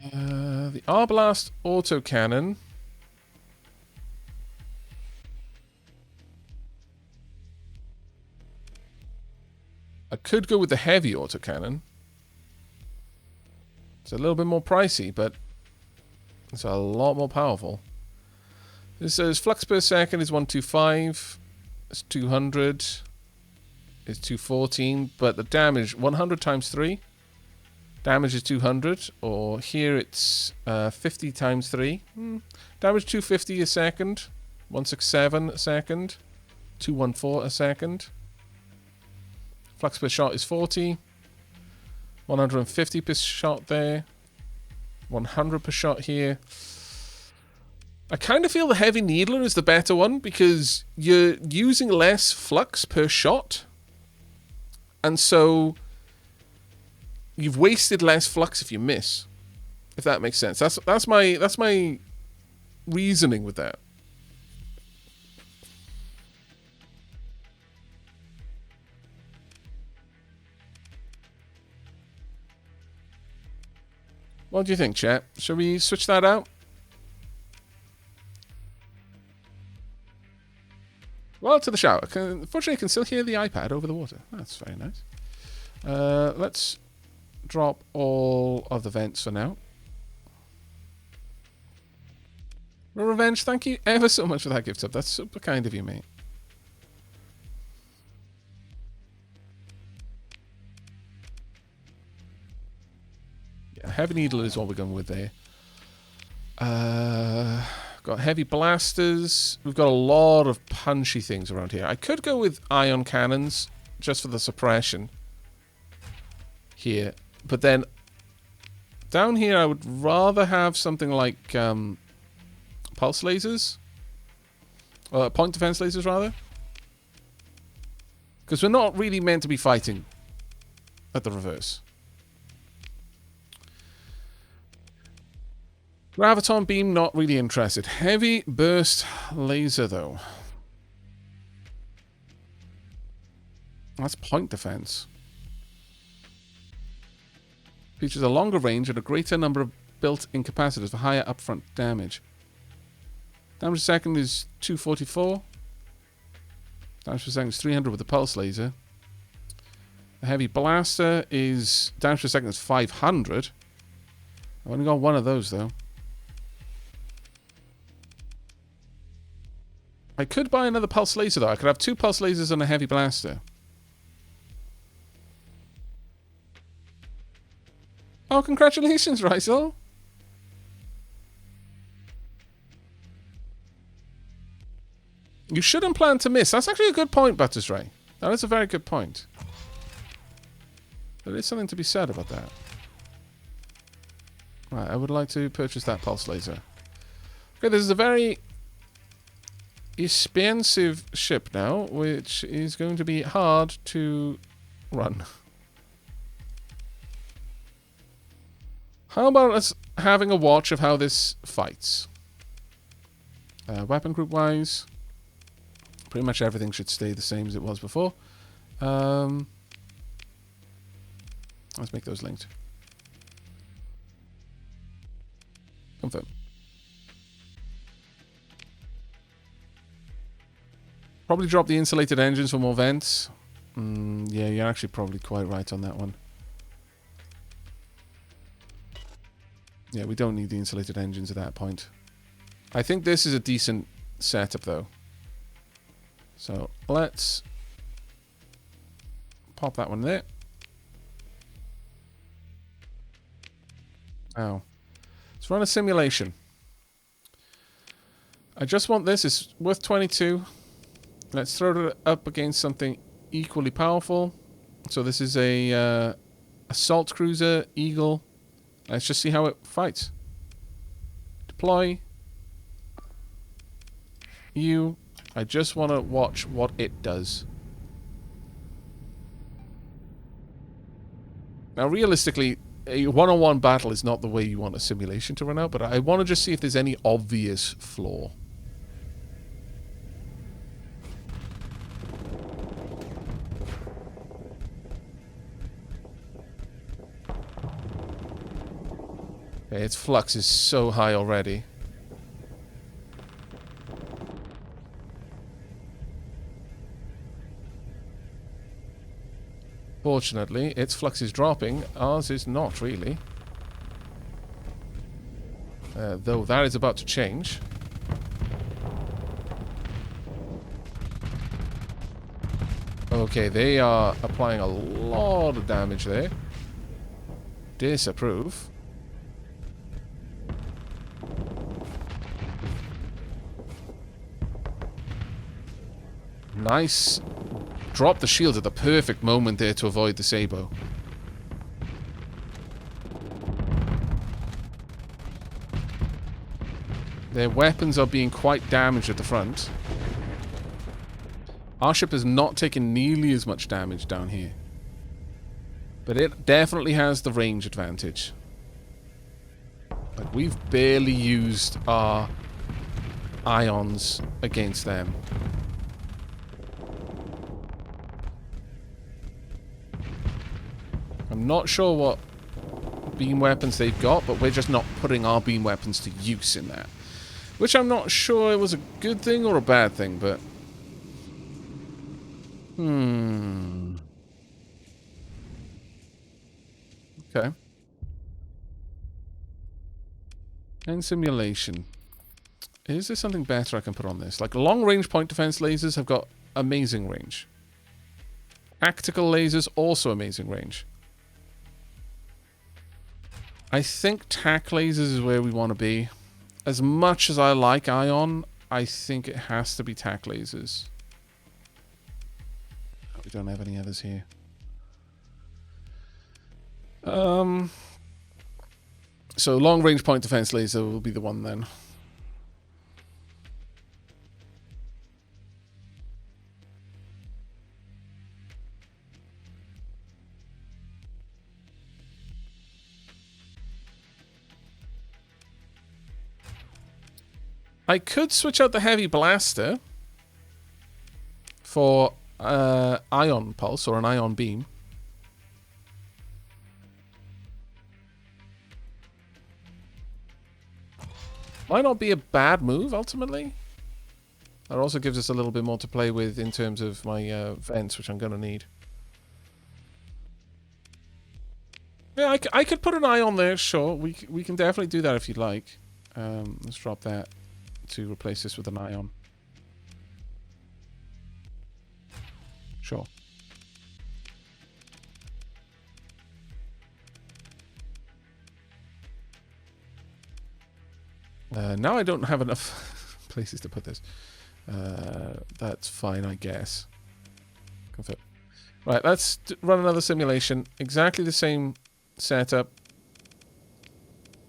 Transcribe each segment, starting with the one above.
The Arblast autocannon. I could go with the heavy autocannon. It's a little bit more pricey, but it's a lot more powerful. This says flux per second is 125. It's 200. It's 214, but the damage 100 times 3. Damage is 200, or here it's 50 times 3. Damage 250 a second, 167 a second, 214 a second. Flux per shot is 40. 150 per shot there. 100 per shot here. I kind of feel the Heavy Needler is the better one because you're using less flux per shot. And so you've wasted less flux if you miss. If that makes sense. That's my reasoning with that. What do you think, chat? Shall we switch that out? Well, to the shower. Unfortunately, I can still hear the iPad over the water. That's very nice. Let's drop all of the vents for now. Revenge, thank you ever so much for that gift sub. That's super kind of you, mate. Yeah, Heavy Needle is what we're going with there. Got heavy blasters. We've got a lot of punchy things around here. I could go with ion cannons just for the suppression here. But then down here I would rather have something like pulse lasers. Point defense lasers, rather. Because we're not really meant to be fighting at the reverse. Graviton beam, not really interested. Heavy burst laser, though. That's point defense. Features a longer range and a greater number of built-in capacitors for higher upfront damage. Damage per second is 244. Damage per second is 300 with the pulse laser. The heavy blaster is damage per second is 500. I've only got one of those, though. I could buy another pulse laser, though. I could have 2 pulse lasers and a heavy blaster. Oh, congratulations, Rysel. You shouldn't plan to miss. That's actually a good point, Buttersray. That is a very good point. There is something to be said about that. Right, I would like to purchase that pulse laser. Okay, this is a very expensive ship now, which is going to be hard to run. How about us having a watch of how this fights? Weapon group wise, pretty much everything should stay the same as it was before. Let's make those linked. Confirm. Probably drop the insulated engines for more vents. Yeah, you're actually probably quite right on that one. Yeah, we don't need the insulated engines at that point. I think this is a decent setup, though. So, let's pop that one there. Now, let's run a simulation. I just want this. It's worth 22. Let's throw it up against something equally powerful. So this is a assault cruiser, Eagle. Let's just see how it fights. Deploy. I just want to watch what it does. Now, realistically, a one-on-one battle is not the way you want a simulation to run out, but I want to just see if there's any obvious flaw. Okay, its flux is so high already. Fortunately, its flux is dropping. Ours is not, really. Though that is about to change. Okay, they are applying a lot of damage there. Disapprove. Nice. Drop the shields at the perfect moment there to avoid the Sabo. Their weapons are being quite damaged at the front. Our ship has not taken nearly as much damage down here. But it definitely has the range advantage. Like, we've barely used our ions against them. I'm not sure what beam weapons they've got, but we're just not putting our beam weapons to use in that. Which I'm not sure it was a good thing or a bad thing, but... Okay. And simulation. Is there something better I can put on this? Like, long-range point defense lasers have got amazing range. Tactical lasers, also amazing range. I think tac lasers is where we want to be. As much as I like ion, I think it has to be tac lasers. We don't have any others here. So long-range point defense laser will be the one then. I could switch out the heavy blaster for ion pulse or an ion beam. Might not be a bad move, ultimately. That also gives us a little bit more to play with in terms of my vents, which I'm going to need. Yeah, I could put an ion there, sure. We can definitely do that if you'd like. Let's drop that to replace this with an ion. Sure. Now I don't have enough places to put this. That's fine, I guess. Confirm. Right, let's run another simulation. Exactly the same setup.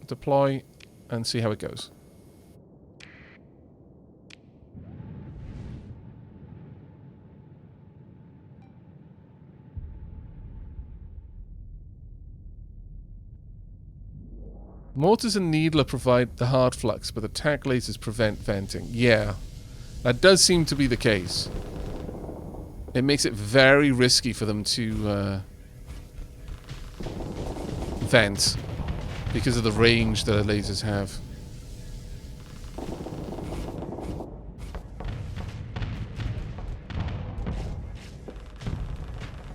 Deploy and see how it goes. Mortars and Needler provide the hard flux, but the tac lasers prevent venting. Yeah, that does seem to be the case. It makes it very risky for them to vent because of the range that the lasers have.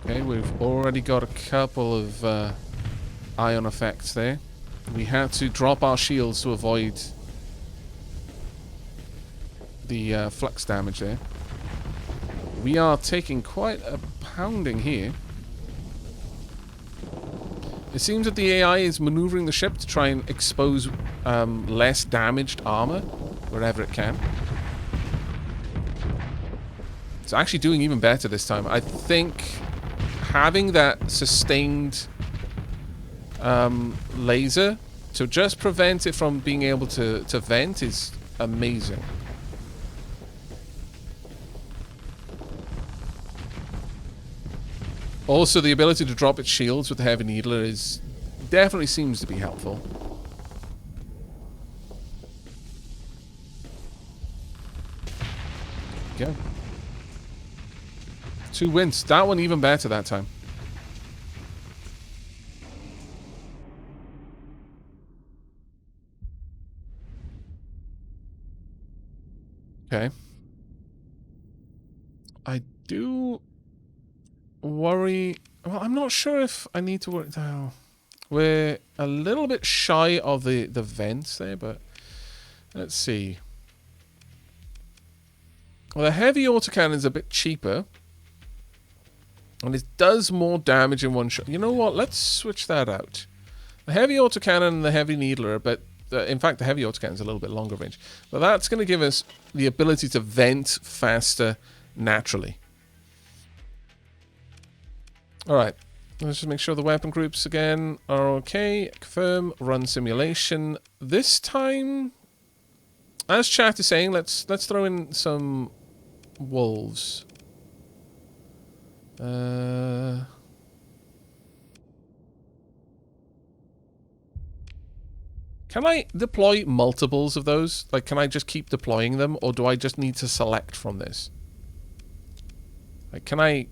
Okay, we've already got a couple of ion effects there. We had to drop our shields to avoid the flux damage there. We are taking quite a pounding here. It seems that the AI is maneuvering the ship to try and expose less damaged armor wherever it can. It's actually doing even better this time. I think having that sustained laser to just prevent it from being able to vent is amazing. Also, the ability to drop its shields with the heavy needler is definitely seems to be helpful. Go. 2 wins. That one even better that time. Okay. I do worry... Well, I'm not sure if I need to worry... No. We're a little bit shy of the vents there, but... Let's see. Well, the heavy autocannon is a bit cheaper. And it does more damage in one shot. You know what? Let's switch that out. The heavy autocannon and the heavy needler are a bit... in fact, the heavy autocannon is a little bit longer range. But that's going to give us the ability to vent faster naturally. Alright. Let's just make sure the weapon groups again are okay. Confirm. Run simulation. This time... As chat is saying, let's throw in some wolves. Can I deploy multiples of those? Like, can I just keep deploying them, or do I just need to select from this? Like, can I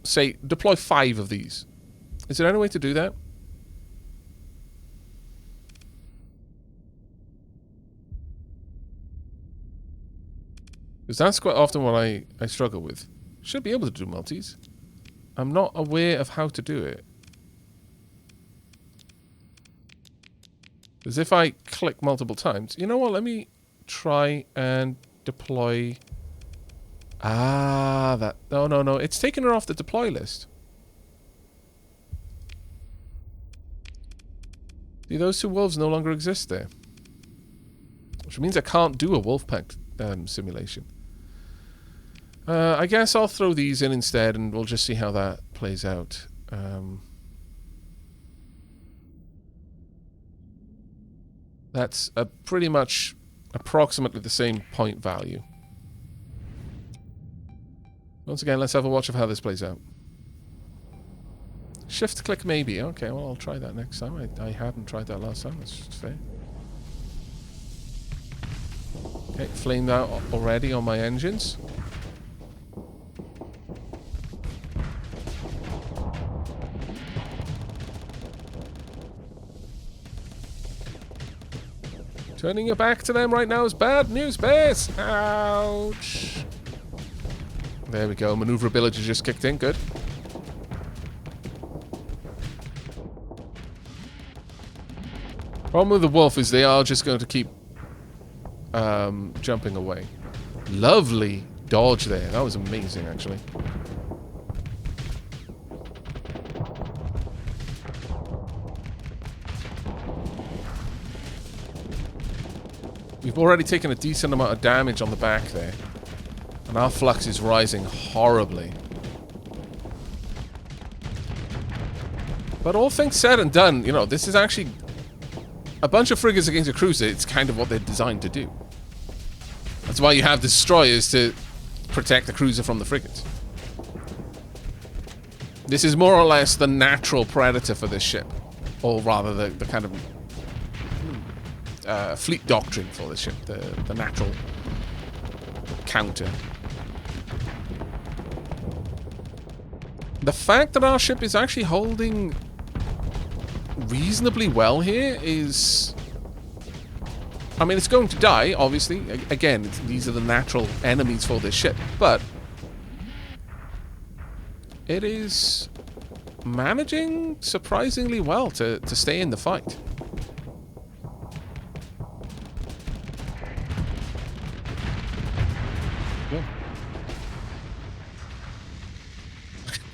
say deploy 5 of these? Is there any way to do that? Because that's quite often what I struggle with. Should be able to do multis. I'm not aware of how to do it. Because if I click multiple times... You know what? Let me try and deploy... Ah, that... No. It's taken her off the deploy list. See, those 2 wolves no longer exist there. Which means I can't do a wolf pack simulation. I guess I'll throw these in instead, and we'll just see how that plays out. That's pretty much approximately the same point value. Once again, let's have a watch of how this plays out. Shift click maybe. Okay, well, I'll try that next time. I hadn't tried that last time. That's just fair. Okay, flamed out already on my engines. Turning your back to them right now is bad news, Bears! Ouch! There we go. Maneuverability just kicked in. Good. Problem with the wolf is they are just going to keep jumping away. Lovely dodge there. That was amazing, actually. We've already taken a decent amount of damage on the back there. And our flux is rising horribly. But all things said and done, you know, this is actually... A bunch of frigates against a cruiser, it's kind of what they're designed to do. That's why you have destroyers, to protect the cruiser from the frigates. This is more or less the natural predator for this ship. Or rather, the kind of... fleet doctrine for this ship, the natural counter. The fact that our ship is actually holding reasonably well here is... I mean, it's going to die, obviously. Again, these are the natural enemies for this ship, but it is managing surprisingly well to stay in the fight.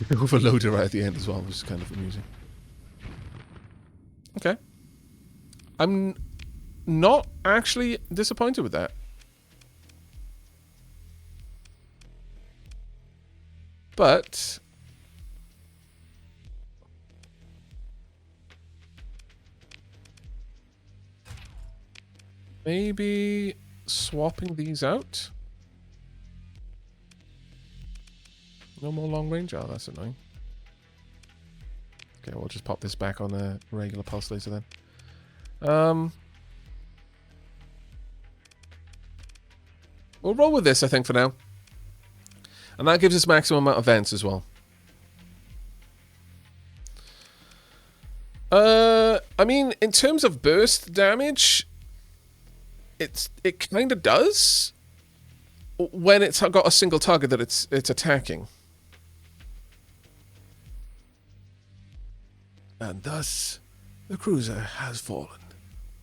Overloaded right at the end as well, which is kind of amusing. Okay. I'm not actually disappointed with that. But... maybe swapping these out? No more long range? Oh, that's annoying. Okay, we'll just pop this back on a regular pulse laser then. We'll roll with this, I think, for now. And that gives us maximum amount of vents as well. I mean, in terms of burst damage, it kind of does. when it's got a single target that it's attacking. And thus, the cruiser has fallen.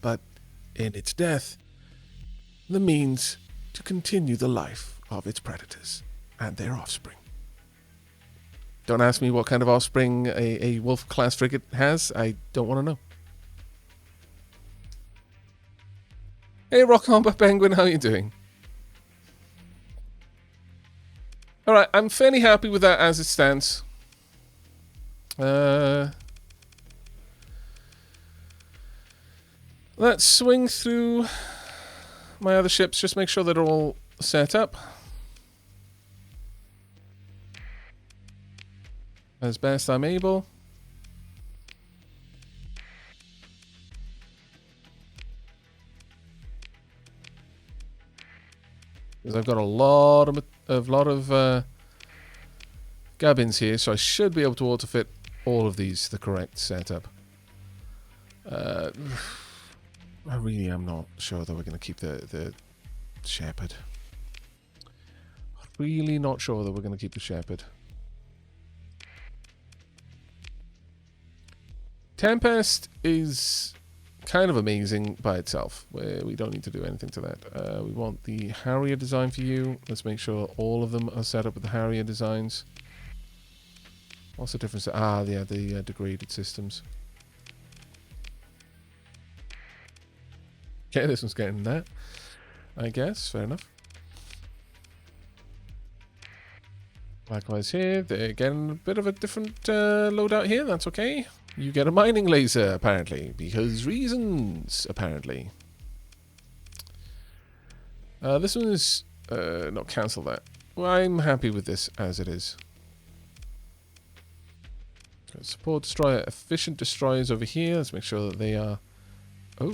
But in its death, the means to continue the life of its predators and their offspring. Don't ask me what kind of offspring a Wolf-class frigate has. I don't want to know. Hey, Rock Combat Penguin, how are you doing? Alright, I'm fairly happy with that as it stands. Let's swing through my other ships, just make sure they're all set up as best I'm able. Because I've got a lot of gubbins here, so I should be able to auto-fit all of these the correct setup. I really am not sure that we're going to keep the Shepherd. Really not sure that we're going to keep the Shepherd. Tempest is kind of amazing by itself. We don't need to do anything to that. We want the Harrier design for you. Let's make sure all of them are set up with the Harrier designs. What's the difference? Ah, yeah, the degraded systems. Okay, this one's getting that, I guess. Fair enough. Likewise here, they're getting a bit of a different loadout here. That's okay. You get a mining laser, apparently, because reasons, apparently. This one is... not cancel that. Well, I'm happy with this as it is. Support destroyer, efficient destroyers over here. Let's make sure that they are... Oh.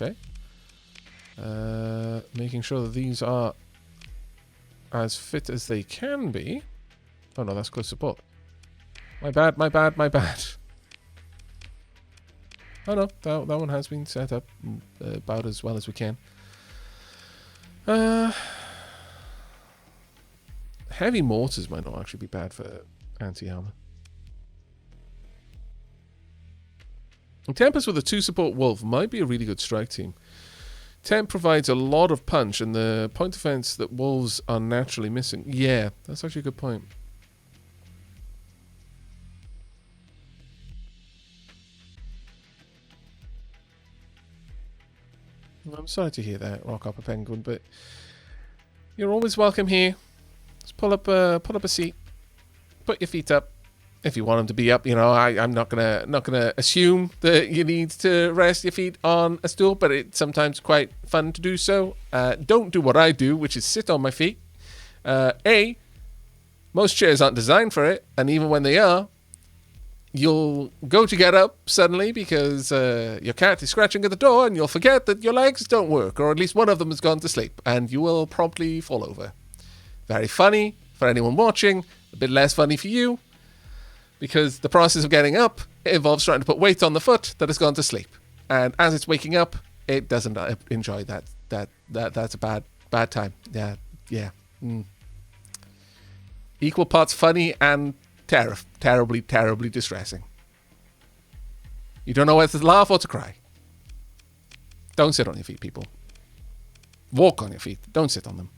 Okay. Making sure that these are as fit as they can be. Oh no, that's close support. My bad, my bad, my bad. Oh no, that one has been set up about as well as we can. Heavy mortars might not actually be bad for anti-armor. Tempest with a 2 support Wolf might be a really good strike team. Temp provides a lot of punch and the point defense that Wolves are naturally missing. Yeah, that's actually a good point. I'm sorry to hear that, Rock Upper Penguin, but you're always welcome here. Just pull up a seat, put your feet up. If you want them to be up, you know, I'm not gonna assume that you need to rest your feet on a stool, but it's sometimes quite fun to do so. Don't do what I do, which is sit on my feet. Most chairs aren't designed for it, and even when they are, you'll go to get up suddenly because your cat is scratching at the door, and you'll forget that your legs don't work, or at least one of them has gone to sleep, and you will promptly fall over. Very funny for anyone watching, a bit less funny for you. Because the process of getting up involves trying to put weight on the foot that has gone to sleep, and as it's waking up, it doesn't enjoy that. That's a bad time. Yeah. Equal parts funny and terribly distressing. You don't know whether to laugh or to cry. Don't sit on your feet, people. Walk on your feet. Don't sit on them.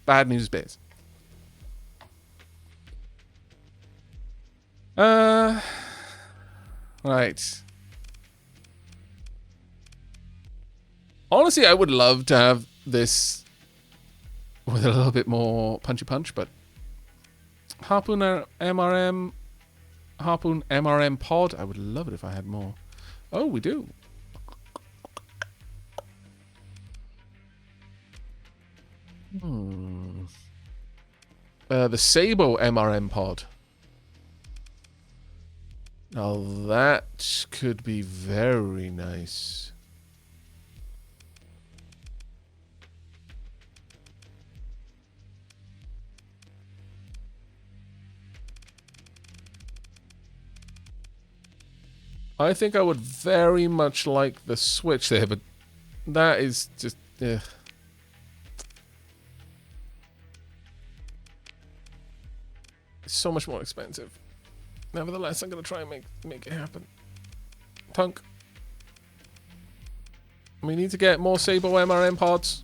Bad news bears. Right. Honestly, I would love to have this with a little bit more punchy punch, but Harpoon MRM pod, I would love it if I had more. Oh, we do. The Sabo MRM pod. Now that could be very nice. I think I would very much like the switch there, but That is just... It's so much more expensive. Nevertheless, I'm going to try and make it happen. Tunk. We need to get more Sabo MRM pods.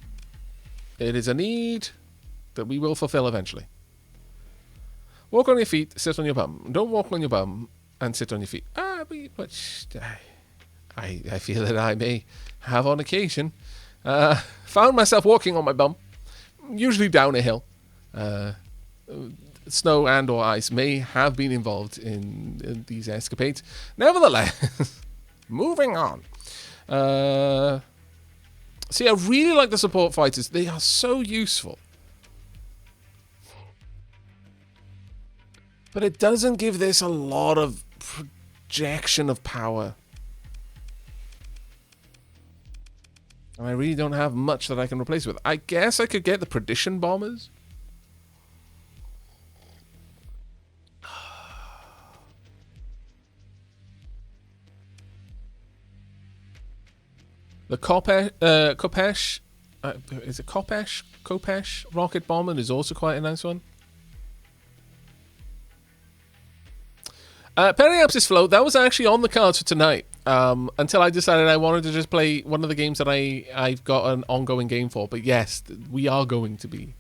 It is a need that we will fulfill eventually. Walk on your feet, sit on your bum. Don't walk on your bum and sit on your feet. I feel that I may have on occasion. Found myself walking on my bum, usually down a hill. Snow and or ice may have been involved in these escapades. Nevertheless, moving on. See, I really like the support fighters. They are so useful. But it doesn't give this a lot of projection of power. And I really don't have much that I can replace with. I guess I could get the Perdition Bombers. The Kopesh, is it Kopesh? Kopesh rocket bomber is also quite a nice one. Periapsis Float, that was actually on the cards for tonight. Until I decided I wanted to just play one of the games that I've got an ongoing game for. But yes, we're going to be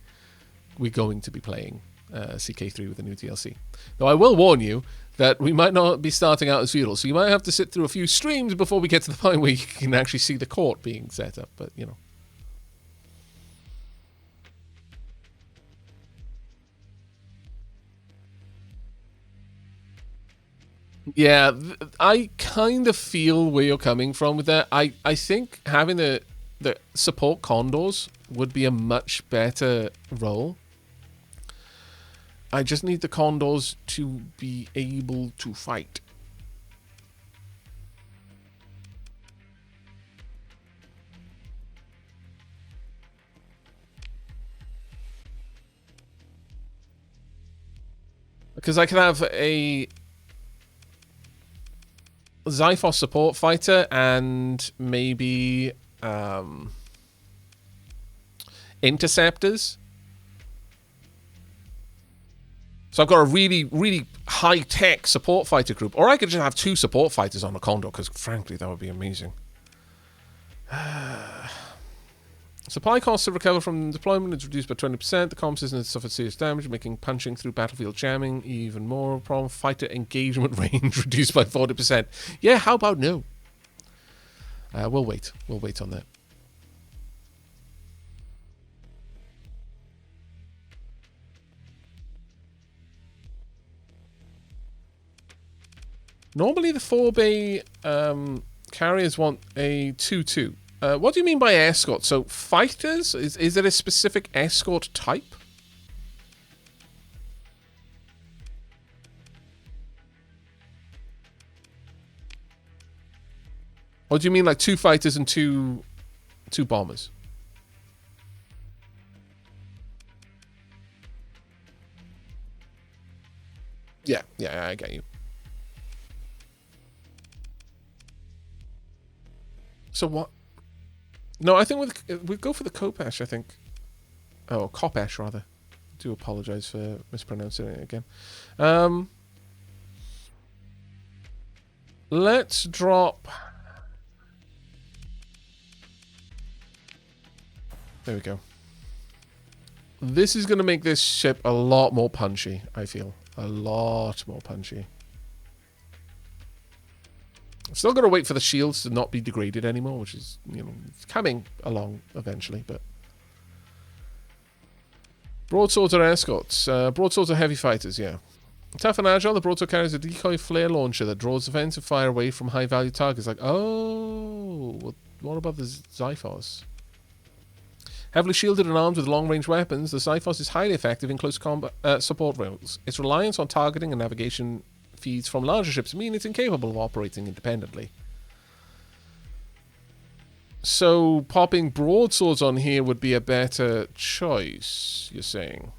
playing CK3 with the new DLC. Though I will warn you that we might not be starting out as feudal, so you might have to sit through a few streams before we get to the point where you can actually see the court being set up. But you know. Yeah, I kind of feel where you're coming from with that. I think having the support condors would be a much better role. I just need the condors to be able to fight. Because I could have a Zyphos support fighter and maybe interceptors. So I've got a really, really high-tech support fighter group. Or I could just have 2 support fighters on the Condor, because frankly, that would be amazing. Supply costs to recover from deployment is reduced by 20%. The comm system has suffered serious damage, making punching through battlefield jamming even more of a problem. Fighter engagement range reduced by 40%. Yeah, how about no? We'll wait. We'll wait on that. Normally the 4-bay carriers want a 2-2. What do you mean by escort? So fighters? Is it a specific escort type? Or do you mean like 2 fighters and two bombers? Yeah, I get you. So what? No, I think we'd go for the Kopesh, I think. Oh, Kopesh, rather. I do apologize for mispronouncing it again. Let's drop... There we go. This is going to make this ship a lot more punchy, I feel. A lot more punchy. Still got to wait for the shields to not be degraded anymore, which is, you know, it's coming along eventually, but... Broadswords are escorts. Broadswords are heavy fighters, yeah. Tough and agile, the broadsword carries a decoy flare launcher that draws defensive fire away from high-value targets. Like, oh, what about the Zyphos? Heavily shielded and armed with long-range weapons, the Zyphos is highly effective in close combat support roles. Its reliance on targeting and navigation feeds from larger ships mean it's incapable of operating independently. So popping broadswords on here would be a better choice, you're saying?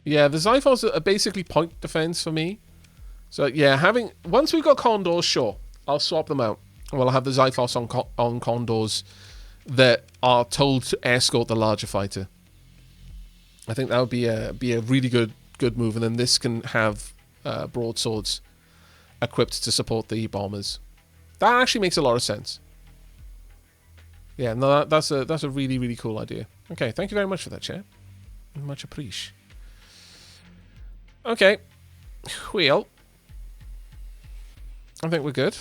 Yeah, the Xiphos are basically point defense for me. So yeah, once we've got Condors, sure, I'll swap them out. We'll have the Xiphos on Condors that are told to escort the larger fighter. I think that would be a really good move, and then this can have broadswords equipped to support the bombers. That actually makes a lot of sense. Yeah, no, that's a really, really cool idea. Okay, thank you very much for that, chat. Much appreciated. Okay, well, I think we're good.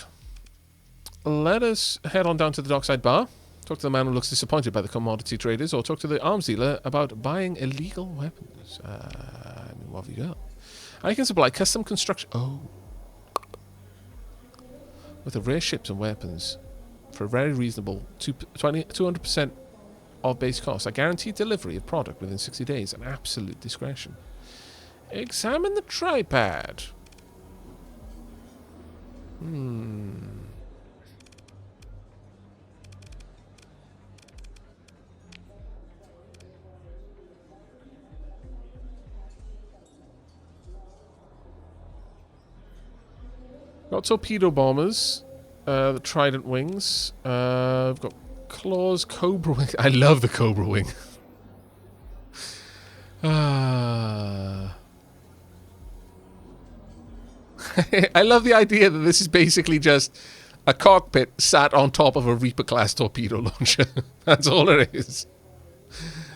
Let us head on down to the dockside bar, talk to the man who looks disappointed by the commodity traders, or talk to the arms dealer about buying illegal weapons. What have you got? I can supply custom construction. Oh. With the rare ships and weapons for a very reasonable 200% of base cost. I guarantee delivery of product within 60 days and absolute discretion. Examine the tripod. Got torpedo bombers, the Trident wings. I've got claws, Cobra wing. I love the Cobra wing. I love the idea that this is basically just a cockpit sat on top of a Reaper class torpedo launcher. That's all it is.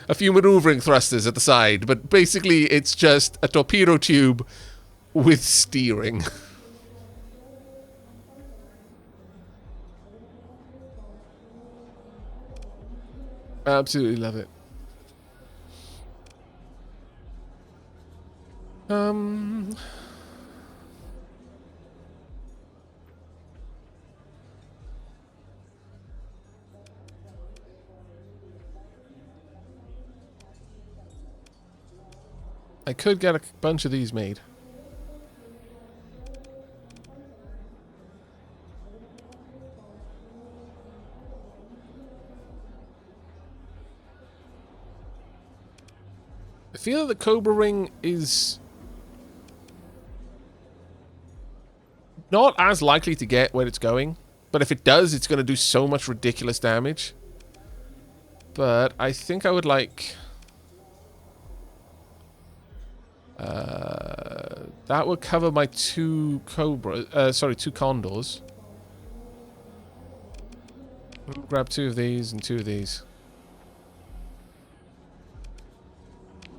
A few maneuvering thrusters at the side, but basically it's just a torpedo tube with steering. Absolutely love it. I could get a bunch of these made. I feel that the Cobra Ring is not as likely to get where it's going, but if it does, it's going to do so much ridiculous damage. But I think I would like... that would cover my two Condors. Grab 2 of these and 2 of these.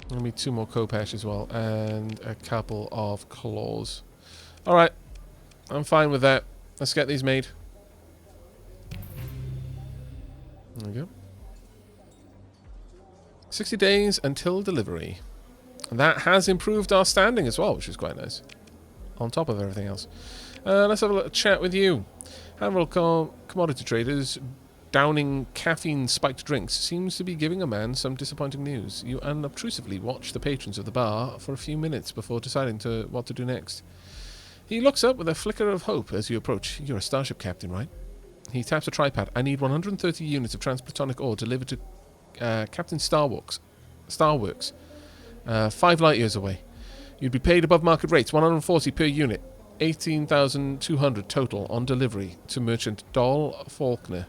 Give me 2 more Kopesh as well, and a couple of claws. Alright, I'm fine with that. Let's get these made. There we go. 60 days until delivery. And that has improved our standing as well, which is quite nice. On top of everything else. Let's have a little chat with you. Handful commodity traders downing caffeine-spiked drinks seems to be giving a man some disappointing news. You unobtrusively watch the patrons of the bar for a few minutes before deciding what to do next. He looks up with a flicker of hope as you approach. You're a starship captain, right? He taps a tripod. I need 130 units of transplutonic ore delivered to Captain Starworks. 5 light years away. You'd be paid above market rates, 140 per unit. 18,200 total on delivery to merchant Doll Faulkner.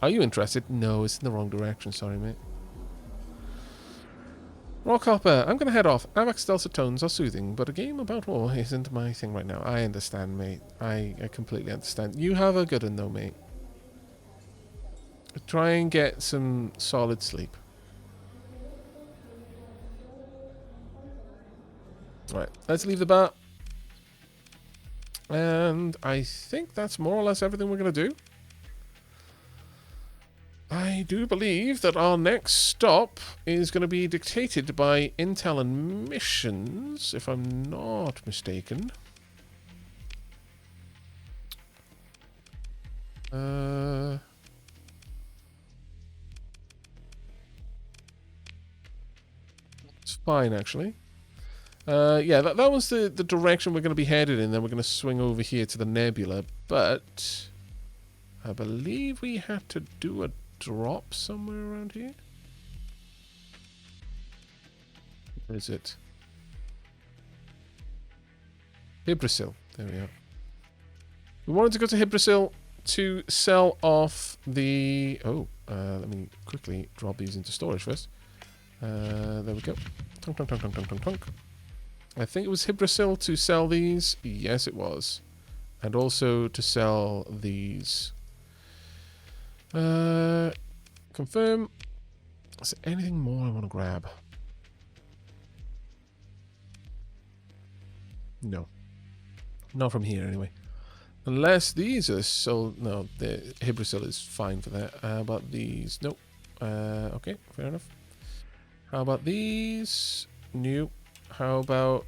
Are you interested? No, it's in the wrong direction. Sorry, mate. Rockhopper, I'm going to head off. Aavak's dulcet tones are soothing, but a game about war isn't my thing right now. I understand, mate. I completely understand. You have a good one, though, mate. Try and get some solid sleep. Right, let's leave the bar. And I think that's more or less everything we're going to do. I do believe that our next stop is going to be dictated by Intel and Missions, if I'm not mistaken. It's fine, actually. Yeah, that was the direction we're going to be headed in. Then we're going to swing over here to the nebula. But I believe we had to do a drop somewhere around here. Where is it? Hybrasil. There we are. We wanted to go to Hybrasil to sell off the... Oh, let me quickly drop these into storage first. There we go. Tonk, tonk, tonk, tonk, tonk, tonk, tonk. I think it was Hybrasil to sell these. Yes, it was. And also to sell these. Confirm. Is there anything more I want to grab? No. Not from here, anyway. Unless these are sold. No, the Hybrasil is fine for that. How about these? Nope. Okay, fair enough. How about these? New. How about...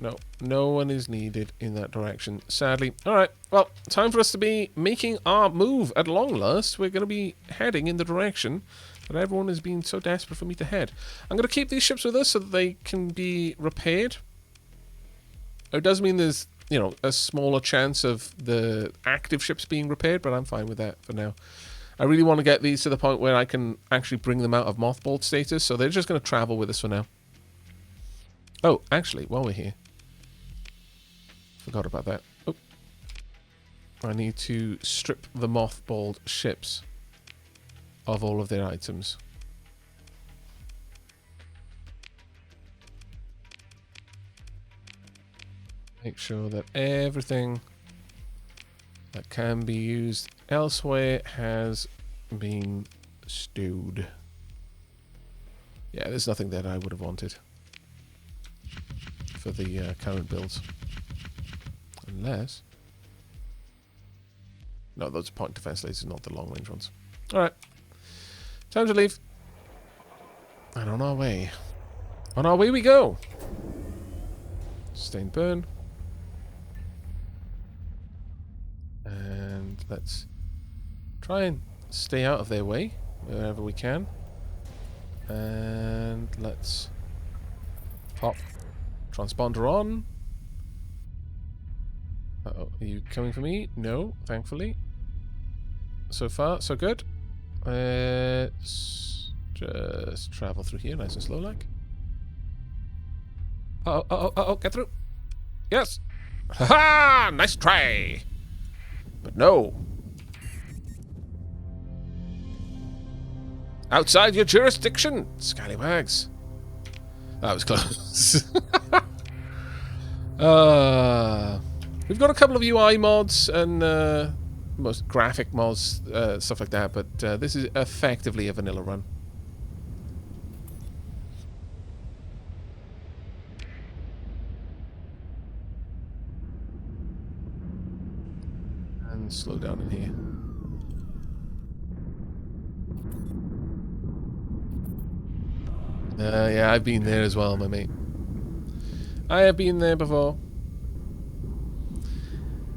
No. No one is needed in that direction, sadly. Alright, well, time for us to be making our move at long last. We're going to be heading in the direction that everyone has been so desperate for me to head. I'm going to keep these ships with us so that they can be repaired. It does mean there's, you know, a smaller chance of the active ships being repaired, but I'm fine with that for now. I really want to get these to the point where I can actually bring them out of mothballed status, so they're just going to travel with us for now. Oh, actually, while we're here. Forgot about that. Oh. I need to strip the mothballed ships of all of their items. Make sure that everything that can be used elsewhere has been stowed. Yeah, there's nothing that I would have wanted for the current builds. Unless... No, those are point defense lasers, not the long range ones. Alright. Time to leave. And on our way. On our way we go! Sustain burn. And let's try and stay out of their way wherever we can. And let's pop transponder on. Uh-oh, are you coming for me? No, thankfully. So far, so good. Let's just travel through here, nice and slow like. Uh-oh, get through. Yes! Ha-ha! Nice try! But no. Outside your jurisdiction, scallywags. That was close. We've got a couple of UI mods and most graphic mods, stuff like that, but this is effectively a vanilla run. And slow down in here. Yeah, I've been there as well, my mate. I have been there before.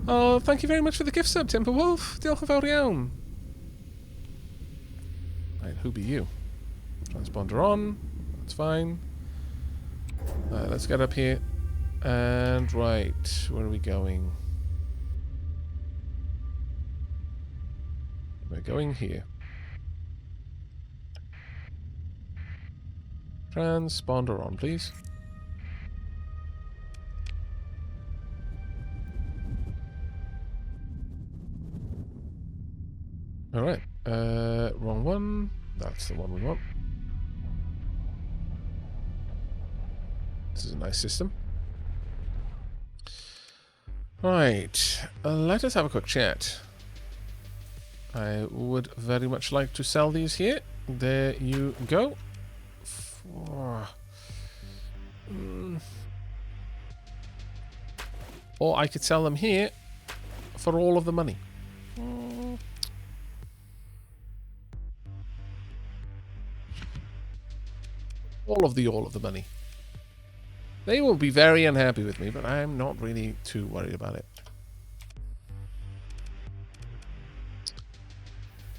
Oh, thank you very much for the gift sub, Timber Wolf. Diolch yn fawr iawn. Right, who be you? Transponder on. That's fine. Alright, let's get up here. And right, where are we going? We're going here. Transponder on, please. Alright, wrong one. That's the one we want. This is a nice system. Right, let us have a quick chat. I would very much like to sell these here. There you go. Or I could sell them here for all of the money. All of the money. They will be very unhappy with me, but I'm not really too worried about it.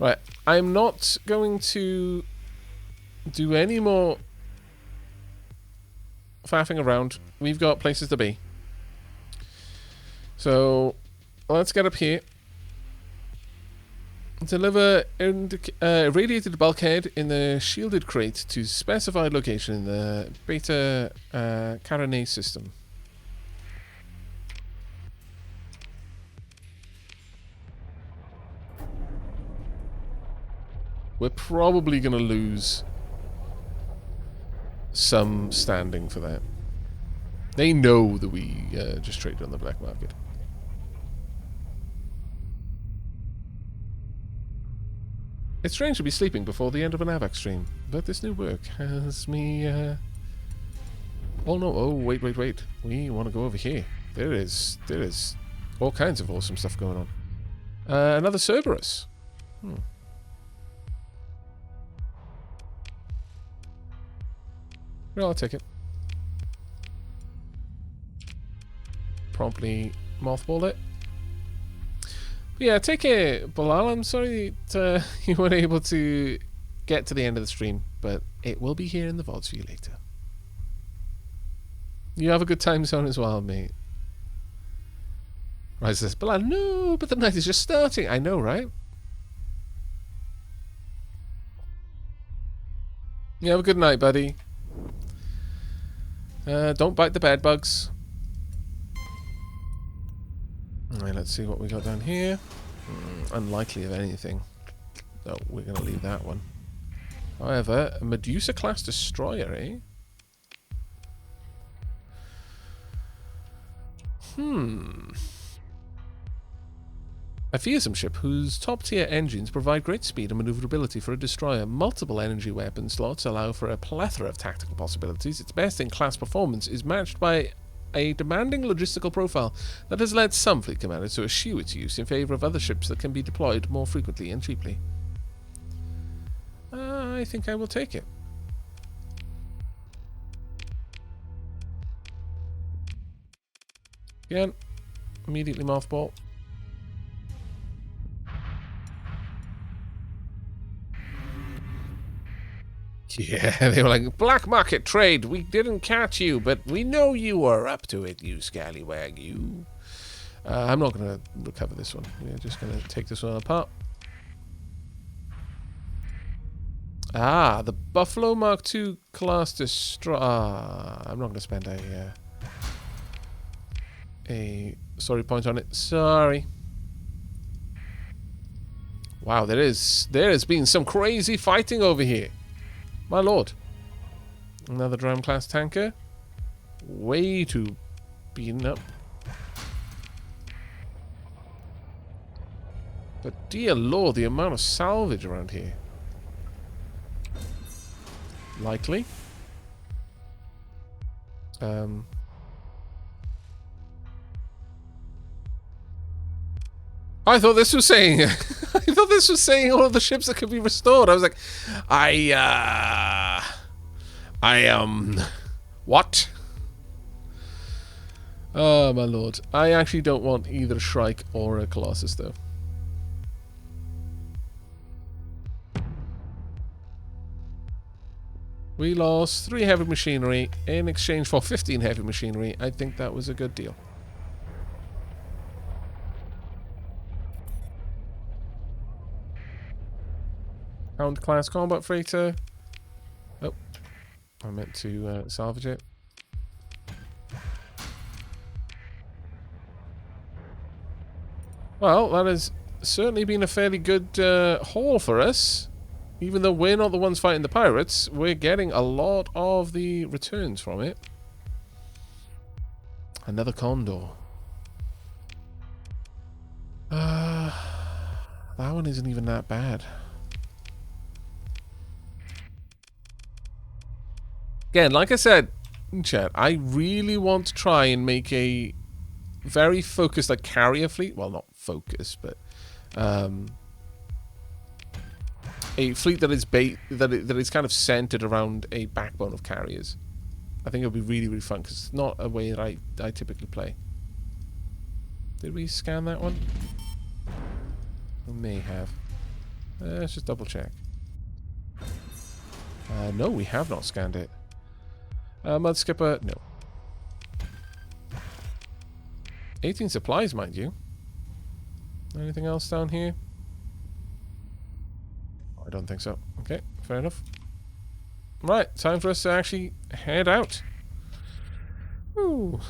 Right, I'm not going to do any more faffing around. We've got places to be. So, let's get up here. Deliver radiated bulkhead in the shielded crate to specified location in the Beta Caronay system. We're probably going to lose some standing for that. They know that we just traded on the black market. It's strange to be sleeping before the end of an Aavak stream, but this new work has me... Oh no, oh wait. We want to go over here. There is all kinds of awesome stuff going on. Another Cerberus. Well, I'll take it. Promptly mothball it. But yeah, take care, Bilal. I'm sorry that you weren't able to get to the end of the stream, but it will be here in the VODs for you later. You have a good time zone as well, mate. Right, says Bilal, no, but the night is just starting. I know, right? You have a good night, buddy. Don't bite the bed bugs. Alright, let's see what we got down here. Unlikely of anything. No, we're going to leave that one. However, a Medusa-class destroyer, eh? A fearsome ship whose top-tier engines provide great speed and maneuverability for a destroyer. Multiple energy weapon slots allow for a plethora of tactical possibilities. Its best-in-class performance is matched by a demanding logistical profile that has led some fleet commanders to eschew its use in favour of other ships that can be deployed more frequently and cheaply. I think I will take it. Again, immediately mothball. Yeah, they were like, black market trade, we didn't catch you, but we know you were up to it, you scallywag, you. I'm not going to recover this one. We're just going to take this one apart. Ah, the Buffalo Mark II class destroyer. I'm not going to spend a sorry point on it. Sorry. Wow, there has been some crazy fighting over here. My lord. Another Drum class tanker. Way too beaten up. But dear lord, the amount of salvage around here. Likely. I thought this was saying... I thought this was saying all of the ships that could be restored. I was like, what? Oh, my lord. I actually don't want either a Shrike or a Colossus, though. We lost 3 heavy machinery in exchange for 15 heavy machinery. I think that was a good deal. Hound class combat freighter. Oh, I meant to salvage it. Well, that has certainly been a fairly good haul for us. Even though we're not the ones fighting the pirates, we're getting a lot of the returns from it. Another Condor. That one isn't even that bad. Again, like I said in chat, I really want to try and make a very focused, like, carrier fleet. Well, not focused, but a fleet that is that is kind of centered around a backbone of carriers. I think it'll be really, really fun because it's not a way that I typically play. Did we scan that one? We may have. Let's just double check. No, we have not scanned it. Mud Skipper, no. 18 supplies, mind you. Anything else down here? Oh, I don't think so. Okay, fair enough. Right, time for us to actually head out. Ooh.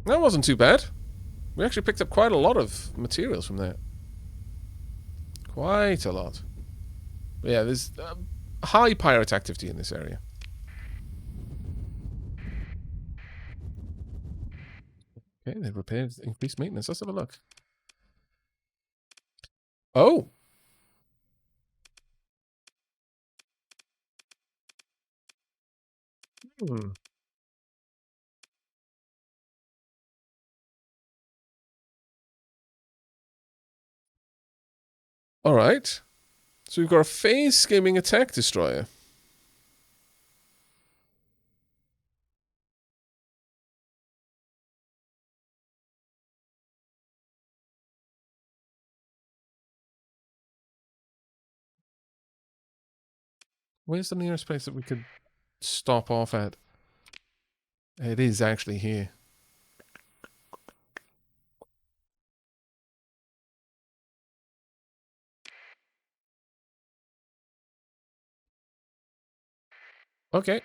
That wasn't too bad. We actually picked up quite a lot of materials from there. Quite a lot. But yeah, there's high pirate activity in this area. Okay, they repaired increased maintenance. Let's have a look. Oh! Hmm. Alright. So we've got a phase skimming attack destroyer. Where's the nearest place that we could stop off at? It is actually here. Okay.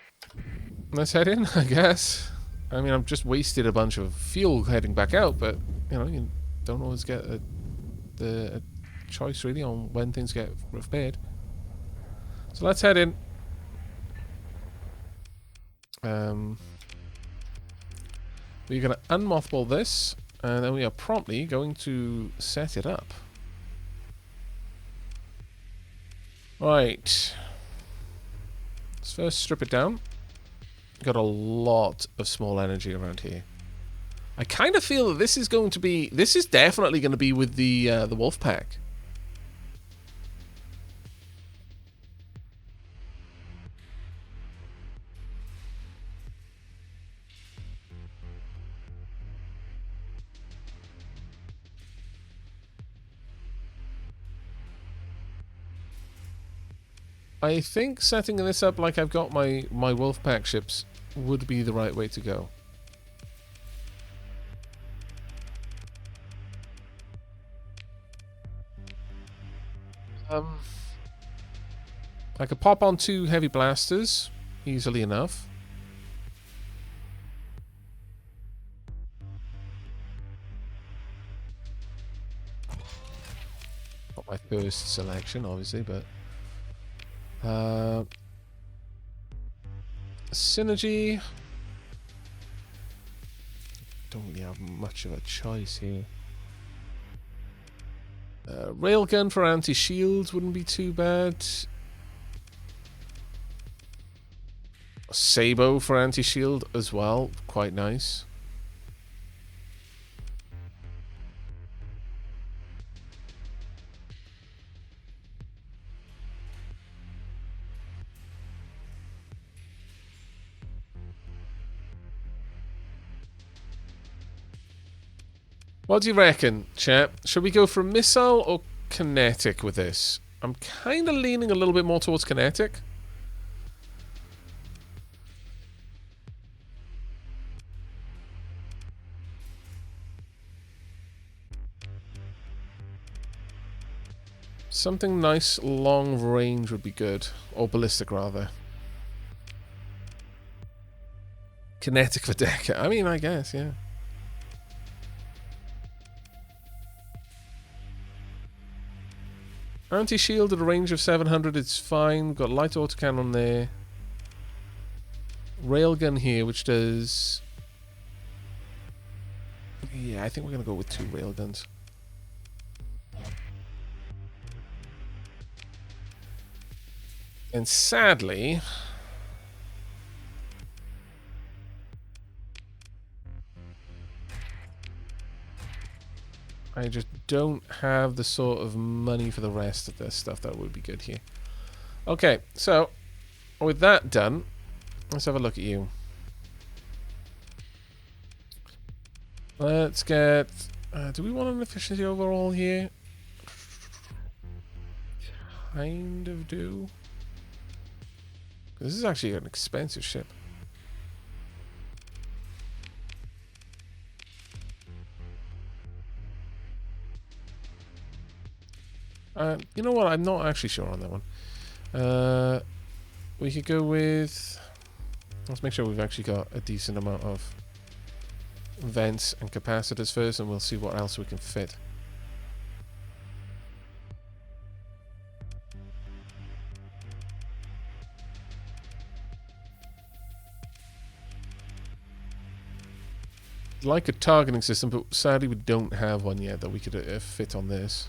Let's head in, I guess. I mean, I've just wasted a bunch of fuel heading back out, but, you know, you don't always get a choice, really, on when things get repaired. So let's head in. We're going to unmothball this, and then we are promptly going to set it up. Right. Let's first strip it down. Got a lot of small energy around here. I kind of feel that this is going to be... This is definitely going to be with the wolf pack. I think setting this up like I've got my Wolfpack ships would be the right way to go. I could pop on 2 heavy blasters easily enough. Not my first selection, obviously, but... synergy. Don't really have much of a choice here. Railgun for anti-shield wouldn't be too bad. Sabo for anti-shield as well, quite nice. What do you reckon, chap? Should we go for missile or kinetic with this? I'm kind of leaning a little bit more towards kinetic. Something nice long range would be good. Or ballistic, rather. Kinetic for Decker. I mean, I guess, yeah. Anti-shield at a range of 700, it's fine. Got light autocannon there. Railgun here, which does... Yeah, I think we're going to go with 2 railguns. And sadly... I just don't have the sort of money for the rest of this stuff that would be good here. Okay, so with that done, let's have a look at you. Let's get... do we want an efficiency overall here? Kind of do. This is actually an expensive ship. You know what? I'm not actually sure on that one. We could go with... Let's make sure we've actually got a decent amount of vents and capacitors first, and we'll see what else we can fit. like a targeting system, but sadly we don't have one yet that we could fit on this.